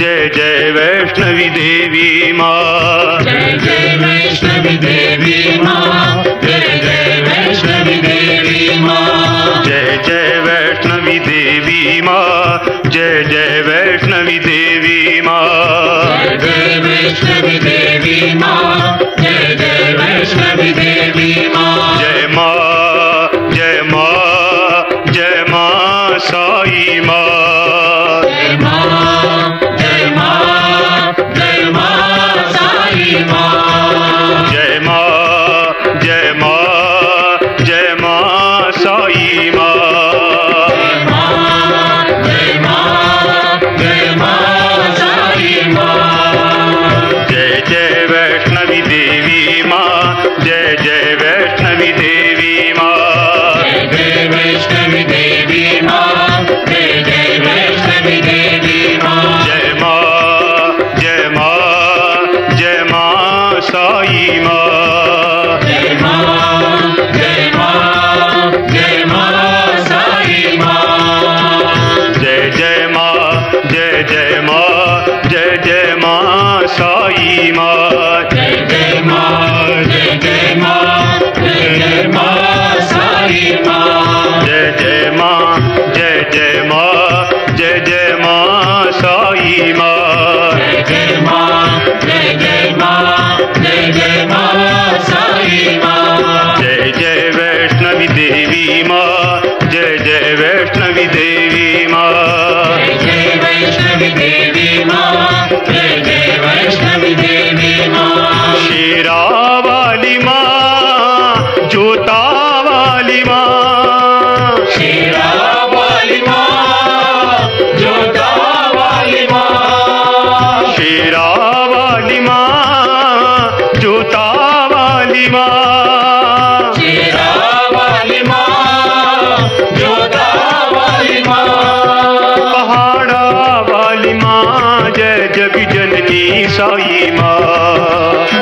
जय जय वैष्णवी देवी माँ, जय जय वैष्णवी देवी माँ, जय जय वैष्णवी देवी माँ, जय जय वैष्णवी देवी माँ, जय जय वैष्णवी देवी माँ, जय जय वैष्णवी देवी माँ, जय जय वैष्णवी देवी माँ। जय माँ, जय माँ, जय माँ साई माँ, जय माँ, जय माँ, जय माँ साई माँ, जय माँ, जय माँ, जय माँ साई माँ, जय माँ, जय माँ, जय माँ साई माँ। जय जय वैष्णवी देवी माँ, जय जय वैष्णवी देवी माँ, जय जय वैष्णवी देवी माँ, जय जय वैष्णवी देवी माँ। जय माँ, जय माँ, जय माँ साई माँ, जय माँ, जय माँ, जय माँ साई माँ। जय जय माँ, जय जय माँ, जय जय माँ साई माँ, जय जय माँ, जय जय माँ, जय जय माँ साई माँ। जय जय माँ, जय जय माँ, जय जय माँ साई माँ, जय जय माँ, जय जय माँ, जय जय माँ साई माँ। जय जय वैष्णवी देवी माँ, जय जय वैष्णवी देवी माँ, जय जय वैष्णवी देवी माँ, जय जय वैष्णवी देवी माँ। शेरा वाली माँ, जोता वाली माँ, शेरा वाली माँ, जोता वाली माँ, शेरा वाली माँ, जोता वाली माँ, शेरा वाली माँ, जोता वाली माँ। पहाड़ा वाली माँ, जय जग जननी साई माँ,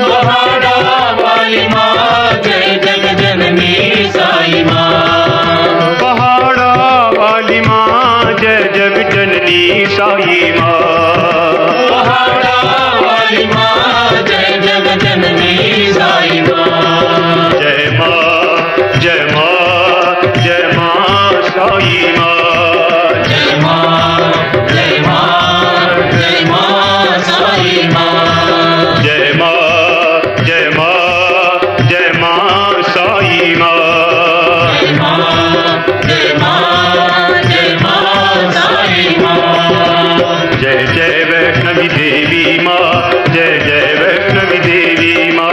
पहाड़ा वाली माँ, जय जग जननी साई माँ। पहाड़ा वाली माँ, जय जग जननी साई माँ, पहाड़ा वाली माँ, जय जग जननी साई माँ। जय माँ, जय माँ, जय माँ साई माँ, जय माँ, जय माँ, जय माँ साई माँ। जय माँ, जय माँ, जय माँ साई माँ, जय माँ, जय माँ, जय माँ साई माँ। जय जय वैष्णवी देवी माँ, जय जय वैष्णवी देवी माँ,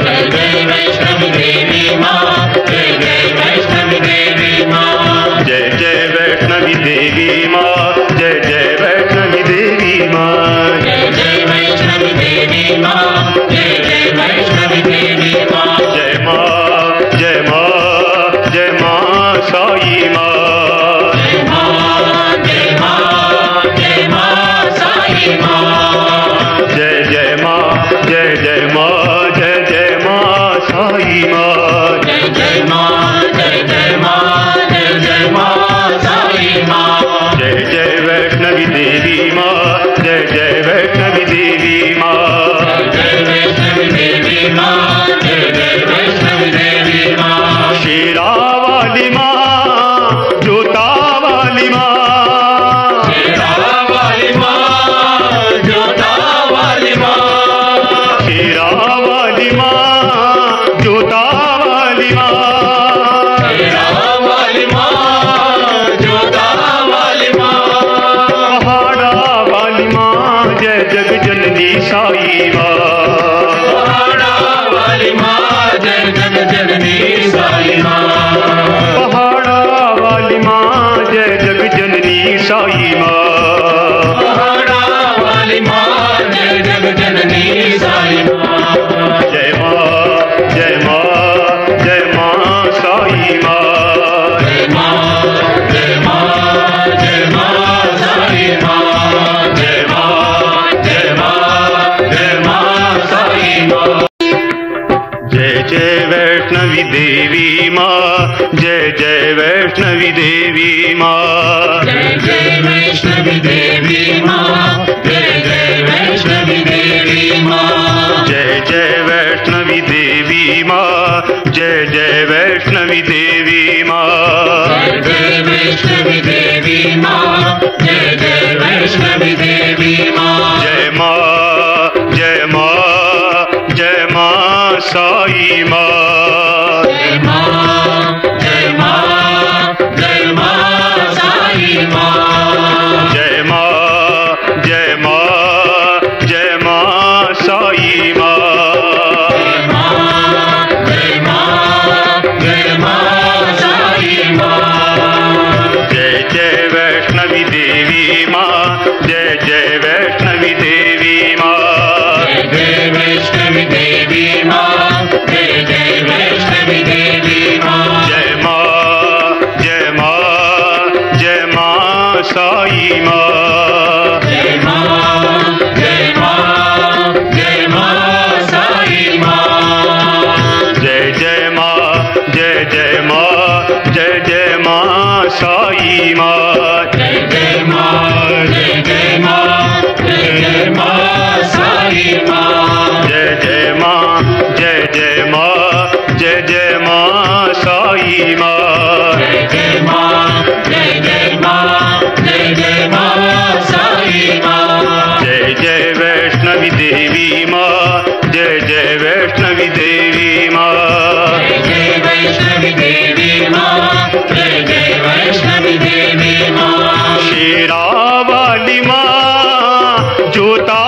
जय जय वैष्णवी देवी माँ, जय जय वैष्णवी देवी माँ। जय जय वैष्णवी देवी माँ, जय जय वैष्णवी देवी माँ, जय जय वैष्णवी देवी माँ, जय जय वैष्णवी देवी माँ। जय माँ, जय माँ, जय माँ साई माँ, जय माँ, जय माँ, जय माँ साई माँ। जय जय माँ, जय जय माँ, जय जय माँ साई माँ, जय जय माँ, जय जय माँ, जय जय माँ साई माँ। जय जय वैष्णवी देवी माँ, जय जय वैष्णवी देवी माँ, जय वैष्णवी देवी माँ, जय जय वैष्णवी देवी माँ। शेरा वाली माँ, जोता वाली माँ, शेरा वाली माँ, जोता वाली माँ, शेरा वाली माँ, जोता वाली माँ, शेरा वाली माँ, जोता वाली माँ। पहाड़ा वाली माँ, जय जग जननी साई माँ, पहाड़ा वाली माँ, जय जग जननी साई माँ। पहाड़ा वाली माँ, जय जग जननी साई माँ, पहाड़ा वाली माँ, जय जग जननी साई माँ। जय माँ, जय माँ, जय माँ साई माँ, जय माँ, जय माँ, जय माँ साई माँ। जय माँ, जय माँ, जय माँ साई माँ। जय जय वैष्णवी देवी माँ, जय जय वैष्णवी देवी माँ, जय जय वैष्णवी देवी माँ, जय जय जय वैष्णवी देवी माँ, जय जय वैष्णवी देवी माँ, जय जय वैष्णवी देवी माँ, जय जय वैष्णवी देवी माँ। जय माँ, जय माँ, जय माँ साई माँ, जय माँ, जय माँ, जय माँ साई माँ। जय माँ, जय माँ, जय माँ साई माँ, जय माँ, जय माँ, जय माँ साई माँ। जय जय वैष्णवी देवी माँ, जय जय वैष्णवी देवी माँ, जय जय वैष्णवी देवी माँ, जय जय वैष्णवी देवी माँ। जय माँ, जय माँ, जय माँ साई माँ, जय माँ, जय माँ, जय माँ साई माँ। जय जय माँ, जय जय माँ, जय जय माँ साई माँ, जय जय माँ, जय जय माँ, जय जय माँ साई माँ। जय जय माँ, जय जय माँ, जय जय माँ साई माँ, जय जय माँ, जय जय माँ, जय जय माँ साई माँ। जय जय वैष्णवी देवी माँ, जय जय वैष्णवी देवी माँ, जय जय वैष्णवी देवी माँ, जय जय वैष्णवी देवी माँ। शेरा वाली माँ, जोता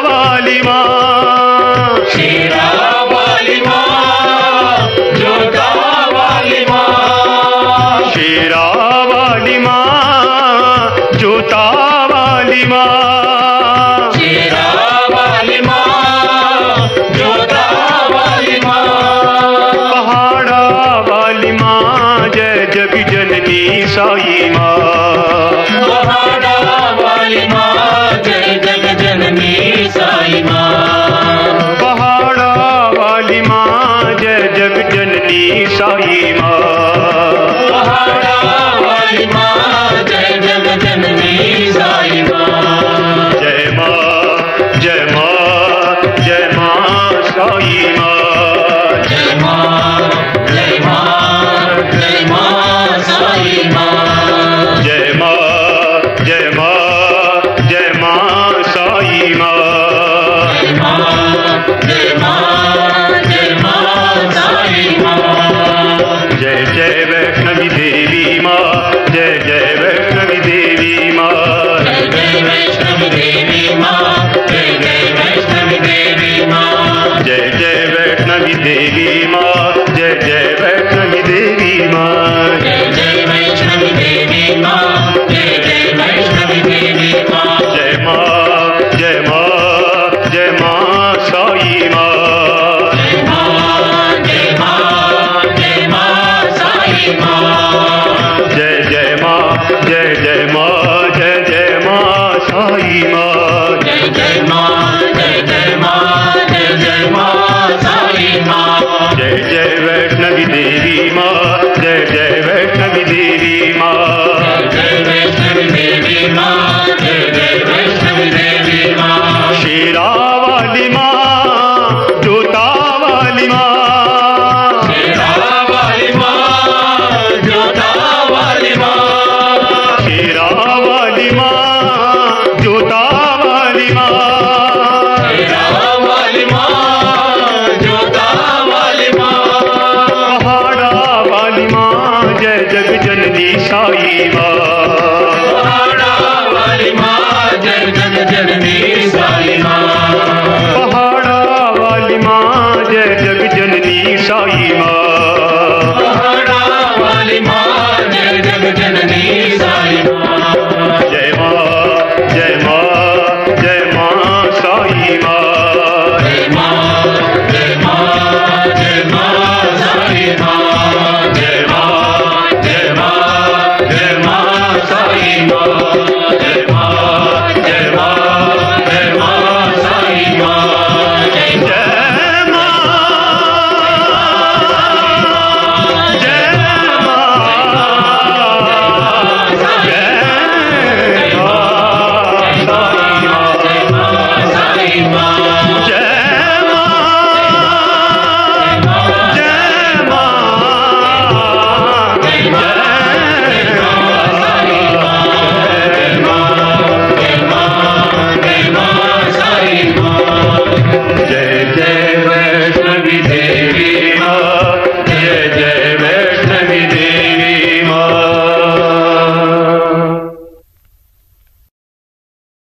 वाली माँ, शेरा वाली माँ, जोधा वाली माँ। शेरा वाली माँ, जोता वाली माँ, शेरा वाली माँ, जोधा वाली माँ। पहाड़ा वाली माँ, जय जग जननी साई माँ, पहाड़ा वाली माँ, जय जग जननी साई माँ। पहाड़ा वाली माँ, जय जग जननी साई माँ, पहाड़ा वाली माँ, जय जग जननी साई माँ। जय माँ, जय माँ, जय माँ साई माँ, जय माँ, जय माँ, जय माँ साई माँ। जय माँ, जय माँ, जय माँ साई माँ, जय माँ, जय माँ, जय माँ साई माँ। जय जय वैष्णवी देवी माँ, जय जय वैष्णवी देवी माँ, जय जय वैष्णवी देवी माँ, जय जय वैष्णवी देवी माँ। जय जय वैष्णवी देवी माँ, जय जय वैष्णवी देवी माँ, जय जय वैष्णवी देवी माँ, जय जय वैष्णवी देवी माँ। जय माँ, जय माँ, जय माँ साई माँ, जय माँ, जय माँ, जय माँ साई माँ। जय जय माँ, जय जय माँ, जय जय माँ साई माँ, जय जय माँ, जय जय माँ,